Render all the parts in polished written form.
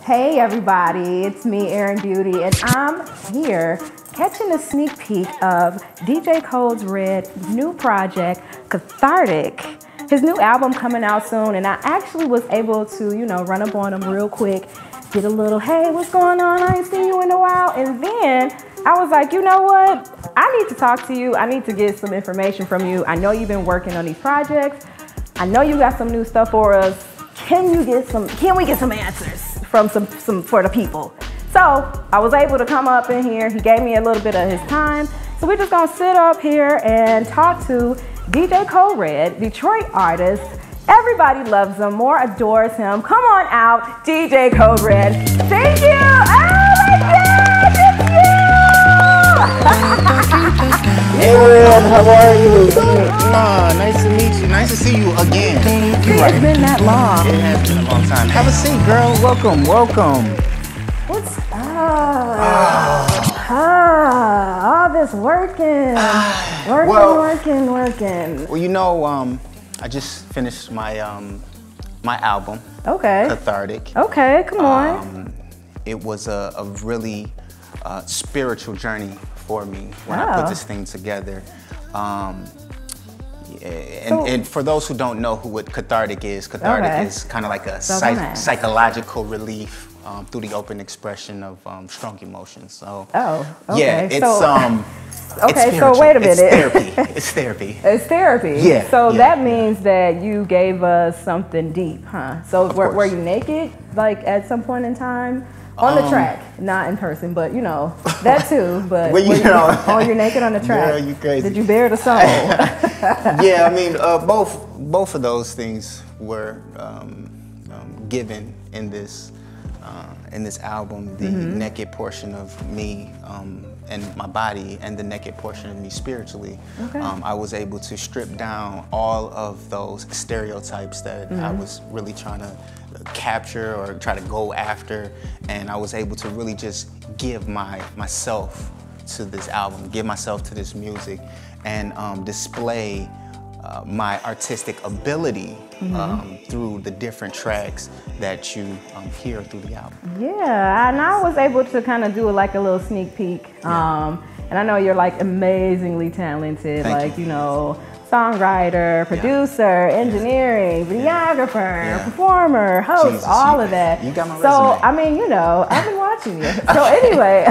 Hey everybody, it's me, Erin Beaute, and I'm here catching a sneak peek of DJ Kode's new project, Cathartic. His new album coming out soon, and I actually was able to, run up on him real quick, get a little, hey, what's going on? I ain't seen you in a while. And then I was like, you know what? I need to talk to you. I need to get some information from you. I know you've been working on these projects. I know you got some new stuff for us. Can we get some answers from some for the people? So I was able to come up in here. He gave me a little bit of his time. So we're just gonna sit up here and talk to DJ Kode, Detroit artist. Everybody loves him, more adores him. Come on out, DJ Kode. Thank you. Oh my gosh, it's you! Erin, how are you? Nice to meet you. Nice to see you again. It's been that long. It has been a long time. Have a seat, girl. Welcome, welcome. What's up? All this working. Working. Well, you know, I just finished my my album. Okay. Cathartic. Okay, come on. It was a really spiritual journey for me when I put this thing together. And for those who don't know what Cathartic is kind of like a psychological relief through the open expression of strong emotions. So yeah, it's so wait a minute. It's therapy. It's therapy. Yeah. So that means that you gave us something deep, huh? So were you naked like at some point in time? On the track, not in person, but that too. But you're naked on the track. Girl, you crazy. Did you bear the soul? Yeah, I mean, both of those things were given in this album. The naked portion of me and my body, and the naked portion of me spiritually. Okay. I was able to strip down all of those stereotypes that I was really trying to capture or try to go after, and I was able to really just give myself to this album, give myself to this music, and display my artistic ability through the different tracks that you hear through the album. Yeah, and I was able to kind of do like a little sneak peek. And I know you're like amazingly talented, songwriter, producer, engineering, videographer, performer, host, Jesus, all of that. You got my resume. So, I mean, I've been watching you. So anyway,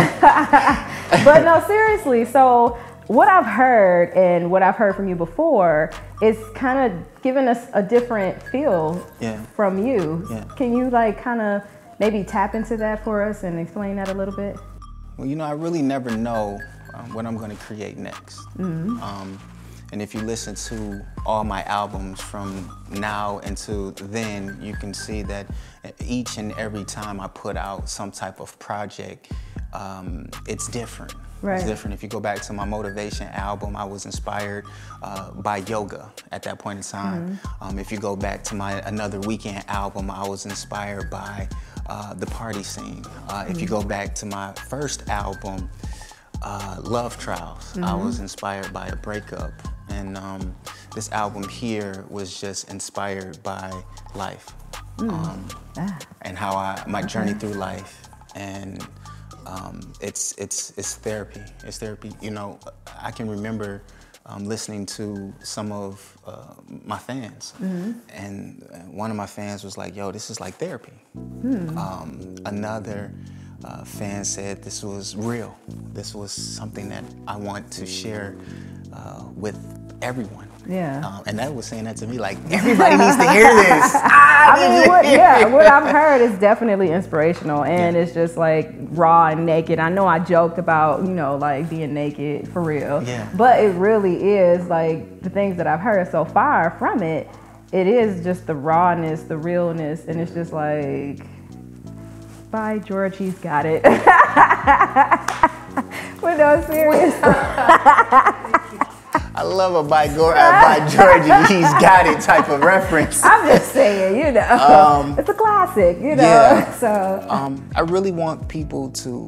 but no, seriously, so what I've heard and what I've heard from you before is kind of giving us a different feel from you. Yeah. Can you kind of maybe tap into that for us and explain that a little bit? Well, I really never know what I'm going to create next. And if you listen to all my albums from now until then, you can see that each and every time I put out some type of project, it's different. Right. It's different. If you go back to my Motivation album, I was inspired by yoga at that point in time. If you go back to my Another Weekend album, I was inspired by the party scene. If you go back to my first album, Love Trials, I was inspired by a breakup. And this album here was just inspired by life and how my journey through life. And it's therapy. It's therapy. I can remember listening to some of my fans, and one of my fans was like, "Yo, this is like therapy." Another fan said this was real. This was something that I want to share with everyone. Yeah. And that was saying that to me like, everybody needs to hear this. What I've heard is definitely inspirational, and it's just like raw and naked. I know I joked about, like being naked for real. Yeah. But it really is like the things that I've heard so far from it, it is just the rawness, the realness, and it's just like, by George, he's got it. But no, seriously. I love a by Georgie, he's got it type of reference. I'm just saying, it's a classic, Yeah. So I really want people to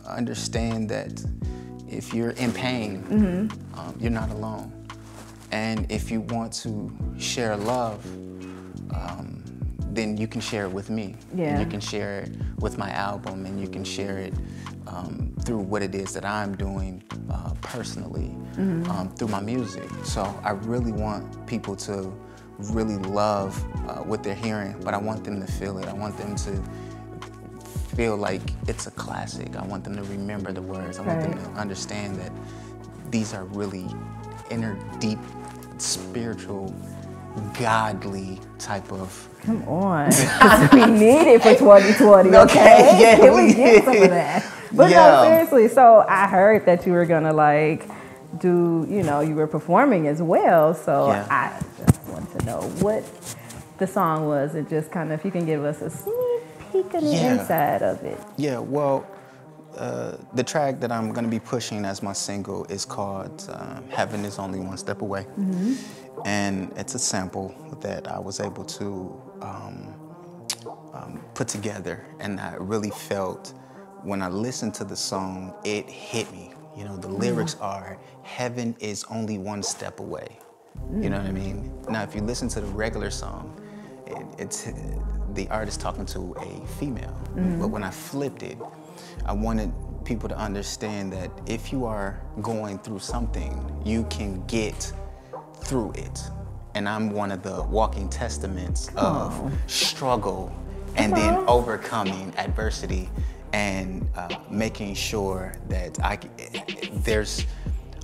understand that if you're in pain, you're not alone. And if you want to share love, then you can share it with me. Yeah. And you can share it with my album, and you can share it through what it is that I'm doing personally, through my music. So I really want people to really love what they're hearing, but I want them to feel it. I want them to feel like it's a classic. I want them to remember the words. I want them to understand that these are really inner, deep, spiritual, godly type of. Come on, we need it for 2020. Okay, yeah, can we get some of that? But yeah. no, seriously. So I heard that you were gonna like do, you know, you were performing as well. So Yeah. I just want to know what the song was, and just kind of if you can give us a sneak peek on the inside of it. Yeah, well, the track that I'm going to be pushing as my single is called Heaven is Only One Step Away. And it's a sample that I was able to put together, and I really felt when I listened to the song, it hit me. You know, the lyrics are, heaven is only one step away. You know what I mean? Now, if you listen to the regular song, it's the artist talking to a female. But when I flipped it, I wanted people to understand that if you are going through something, you can get through it. And I'm one of the walking testaments of struggle and then overcoming adversity and making sure that there's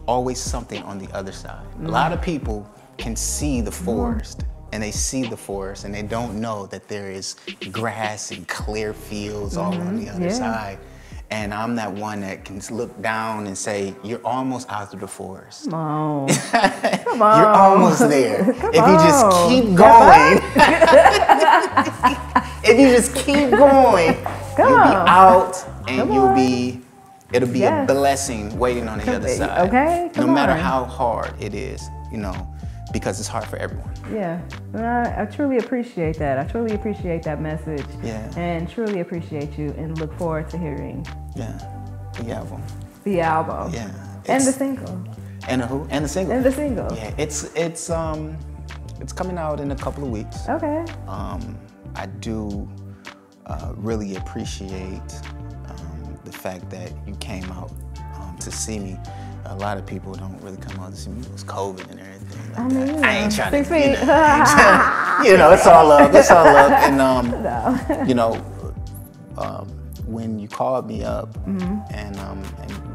always something on the other side. A lot of people can see the forest, and they see the forest and they don't know that there is grass and clear fields all on the other side. And I'm that one that can look down and say, you're almost out of the forest. Come on. Come on. You're almost there. Come if you just keep going, if you just keep going, you'll be out, and it'll be a blessing waiting on the other side. Okay, no matter how hard it is, you know, because it's hard for everyone. Yeah, I truly appreciate that. I truly appreciate that message. Yeah. And truly appreciate you, and look forward to hearing. Yeah, the album. The album. Yeah. And the single. And the who? And the single. And the single. Yeah, it's coming out in a couple of weeks. Okay. I do really appreciate the fact that you came out to see me. A lot of people don't really come out to see me. It was COVID and everything like that. I ain't trying to, you know, it's all love. It's all love. And you know, when you called me up and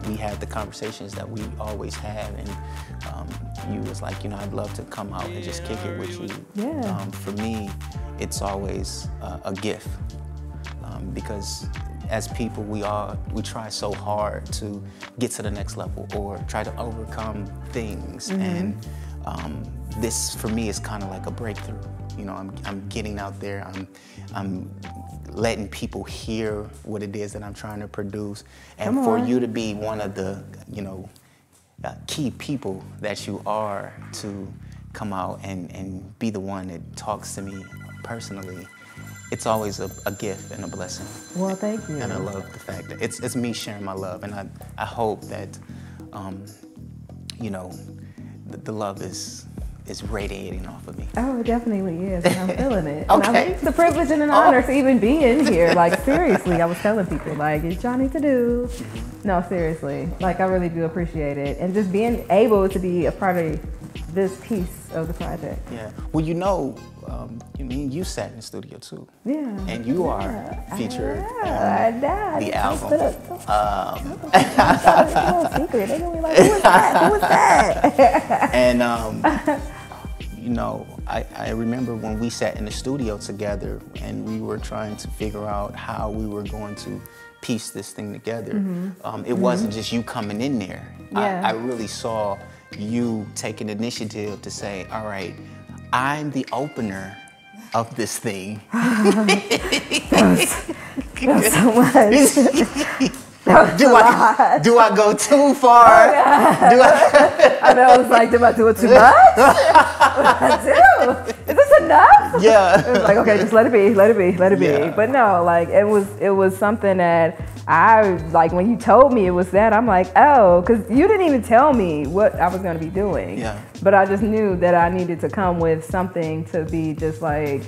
we had the conversations that we always have, and you was like, you know, I'd love to come out and just kick it with you. Yeah. For me, it's always a gift because as people, we try so hard to get to the next level or try to overcome things, and this for me is kind of like a breakthrough. You know, I'm getting out there. I'm letting people hear what it is that I'm trying to produce, and for you to be one of the, you know, key people that you are to come out and be the one that talks to me personally. It's always a gift and a blessing. Well, thank you. And I love the fact that it's me sharing my love, and I hope that, you know, the love is radiating off of me. Oh, it definitely is, and I'm feeling it. Okay. It's a privilege and an honor to even be in here. Like, seriously, I was telling people, like, it's Johnny to do. No, seriously. Like, I really do appreciate it. And just being able to be a part of this piece of the project. Yeah. Well, you know, you sat in the studio too. Yeah. And you are featured on the album. It's a secret. They're gonna be like, who is that? Who is that? And you know, I remember when we sat in the studio together and we were trying to figure out how we were going to piece this thing together. It wasn't just you coming in there. Yeah. I really saw you take an initiative to say, all right, I'm the opener of this thing. That was so much. Do I go too far? I know, I was like, am I doing too much? What did I do? Is this enough? Yeah. It was like, okay, just let it be, let it be, let it be. Yeah. But no, like it was something that like when you told me it was that, I'm like, oh, because you didn't even tell me what I was going to be doing. Yeah. But I just knew that I needed to come with something to be just like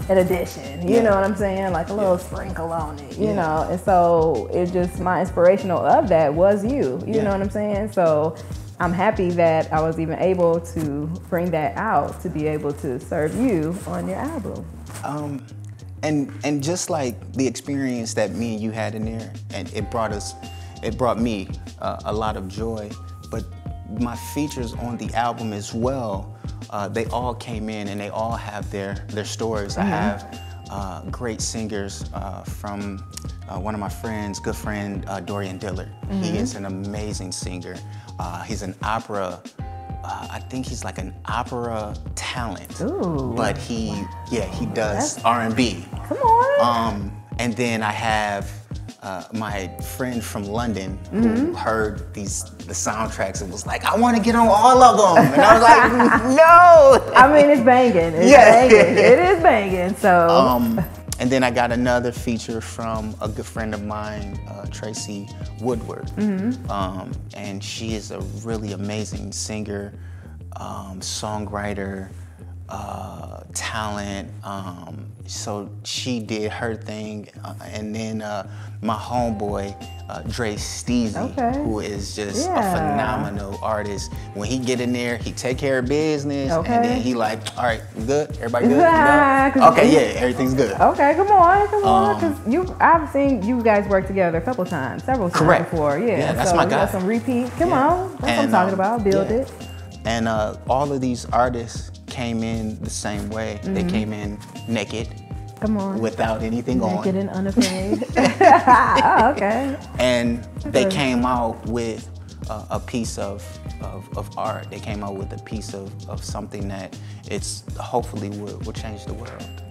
an addition. You know what I'm saying? Like a little sprinkle on it, you know? And so it just, my inspirational of that was you. You know what I'm saying? So I'm happy that I was even able to bring that out to be able to serve you on your album. And just like the experience that me and you had in there, and it brought me a lot of joy. But my features on the album as well, they all came in and they all have their stories. I have great singers from one of my friends, good friend, Dorian Dillard. He is an amazing singer. He's an opera, I think he's like an opera talent. Ooh. But he does R&B. Come on. And then I have my friend from London who heard the soundtracks and was like, I want to get on all of them. And I was like, no. I mean, it's banging. It's banging. It is banging. So. And then I got another feature from a good friend of mine, Tracy Woodward. And she is a really amazing singer, songwriter, talent. So she did her thing. And then my homeboy, Dre Steezy, who is just a phenomenal artist. When he get in there, he take care of business, and then he like, all right, we good? Everybody good? No? Okay, yeah, everything's good. Okay, come on. Because I've seen you guys work together several times before. Yeah, that's my guy. Some repeat. Come on, that's what I'm talking about. Build it. And all of these artists came in the same way. They came in naked. Come on. Without anything on. Naked and unafraid. Oh, okay. And they came out with a piece of art. They came out with a piece of something that it's hopefully will change the world.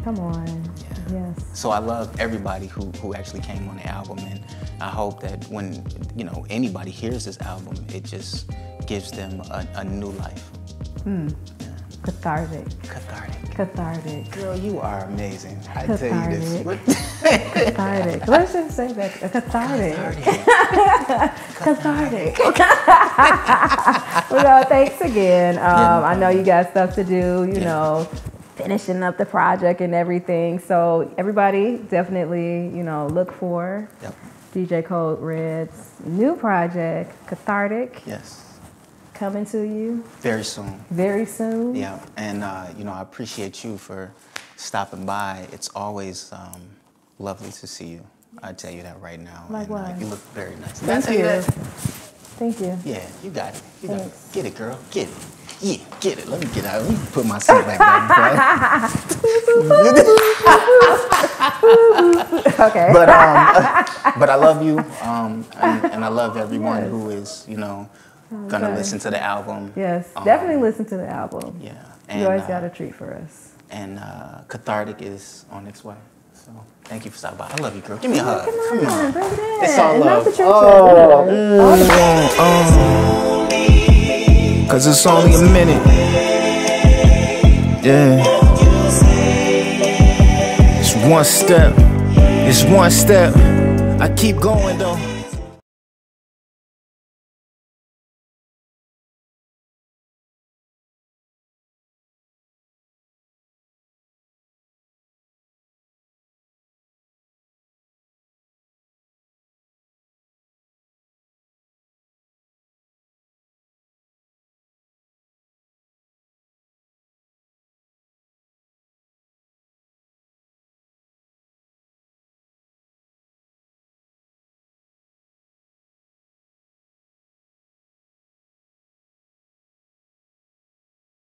Come on. Yes. So I love everybody who actually came on the album, and I hope that when anybody hears this album, it just gives them a new life. Cathartic. Cathartic. Girl, you are amazing. I tell you this. Cathartic. Let's just say that. Cathartic. Cathartic. Well, thanks again. I know you got stuff to do, you know, finishing up the project and everything. So everybody definitely, look for DJ Code Red's new project, Cathartic. Yes. Coming to you very soon. Very soon. Yeah, and I appreciate you for stopping by. It's always lovely to see you. I tell you that right now. Likewise. And, you look very nice. Thank you. Thank you. Yeah, you got it. You got it. Get it, girl. Get it. Yeah, get it. Let me get out. Let me put my seat back down. Okay. But I love you, and I love everyone who is, gonna listen to the album. Yes, definitely listen to the album. Yeah. And, you always got a treat for us. And Cathartic is on its way. So thank you for stopping by. I love you, girl. Give me a hug. Come on. Bring it in. It's all love. Cause it's only a minute. Yeah. It's one step. I keep going though.